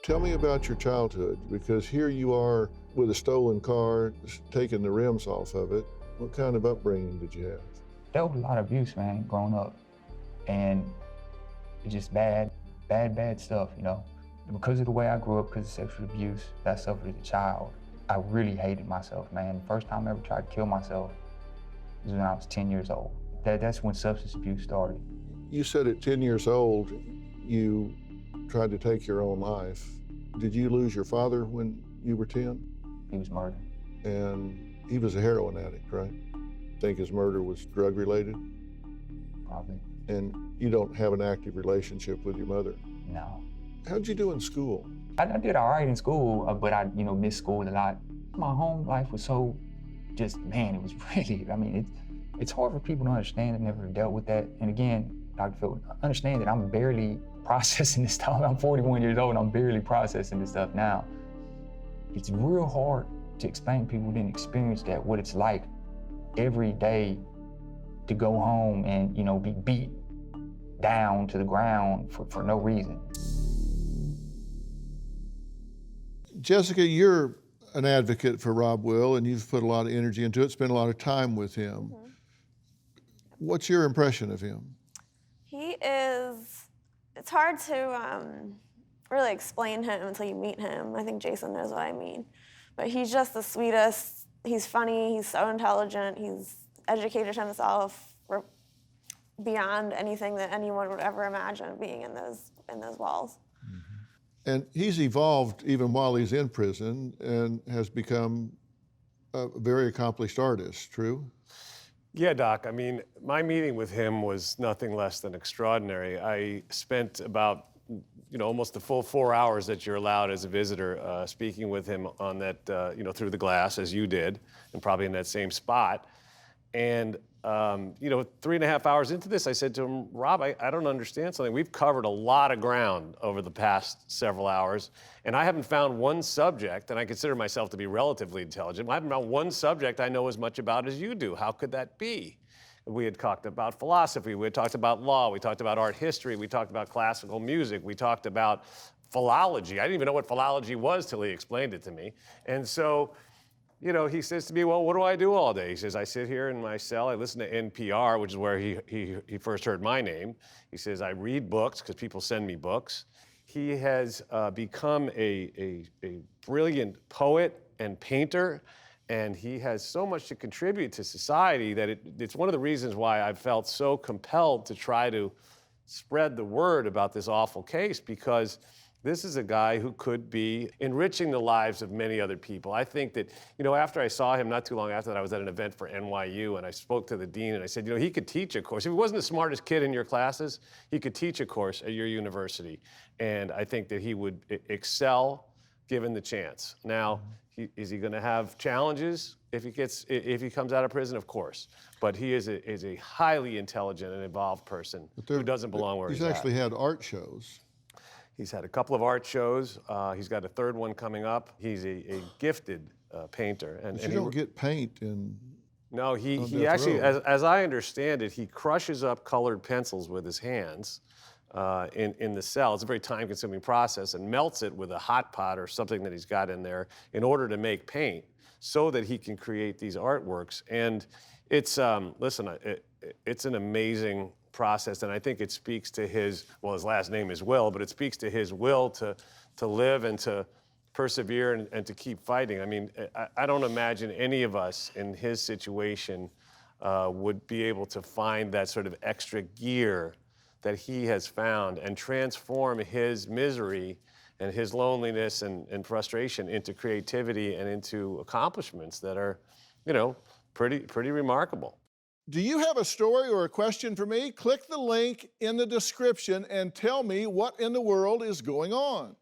Tell me about your childhood, because here you are with a stolen car, taking the rims off of it. What kind of upbringing did you have? There was a lot of abuse, man, growing up. And it's just bad stuff, you know. Because of the way I grew up, because of sexual abuse that I suffered as a child, I really hated myself, man. The first time I ever tried to kill myself was when I was 10 years old. That's when substance abuse started. You said at 10 years old, you tried to take your own life. Did you lose your father when you were 10? He was murdered. And he was a heroin addict, right? Think his murder was drug-related? Probably. And you don't have an active relationship with your mother? No. How'd you do in school? I did all right in school, but I, missed school a lot. My home life was so just, man, it was really, it's hard for people to understand that never dealt with that. And again, Dr. Phil, understand that I'm barely processing this stuff. I'm 41 years old and I'm barely processing this stuff now. It's real hard to explain to people who didn't experience that, what it's like every day to go home and, be beat down to the ground for no reason. Jessica, you're an advocate for Rob Will, and you've put a lot of energy into it, spent a lot of time with him. Mm-hmm. What's your impression of him? He is, it's hard to really explain him until you meet him. I think Jason knows what I mean. But he's just the sweetest. He's funny, he's so intelligent, he's educated himself beyond anything that anyone would ever imagine being in those walls. Mm-hmm. And he's evolved even while he's in prison and has become a very accomplished artist, true? Yeah, Doc. My meeting with him was nothing less than extraordinary. I spent about, almost the full 4 hours that you're allowed as a visitor speaking with him on that, through the glass, as you did, and probably in that same spot. And, 3.5 hours into this, I said to him, Rob, I don't understand something. We've covered a lot of ground over the past several hours, and I haven't found one subject, and I consider myself to be relatively intelligent, I haven't found one subject I know as much about as you do. How could that be? We had talked about philosophy, we had talked about law, we talked about art history, we talked about classical music, we talked about philology. I didn't even know what philology was till he explained it to me. And so, he says to me, well, what do I do all day? He says, I sit here in my cell, I listen to NPR, which is where he first heard my name. He says, I read books, because people send me books. He has become a brilliant poet and painter, and he has so much to contribute to society that it's one of the reasons why I've felt so compelled to try to spread the word about this awful case, because this is a guy who could be enriching the lives of many other people. I think that, after I saw him not too long after that, I was at an event for NYU, and I spoke to the dean, and I said, he could teach a course. If he wasn't the smartest kid in your classes, he could teach a course at your university. And I think that he would excel given the chance. Now, is he going to have challenges if he comes out of prison? Of course. But he is a highly intelligent and involved person who doesn't belong where he's at. He's actually had art shows. He's had a couple of art shows. He's got a third one coming up. He's a gifted painter. But you don't get paint in... No, he actually, as I understand it, he crushes up colored pencils with his hands in the cell. It's a very time-consuming process, and melts it with a hot pot or something that he's got in there in order to make paint so that he can create these artworks. And it's, it's an amazing process, and I think it speaks to his last name is Will, but it speaks to his will to live and to persevere and to keep fighting. I don't imagine any of us in his situation would be able to find that sort of extra gear that he has found and transform his misery and his loneliness and frustration into creativity and into accomplishments that are, pretty remarkable. Do you have a story or a question for me? Click the link in the description and tell me what in the world is going on.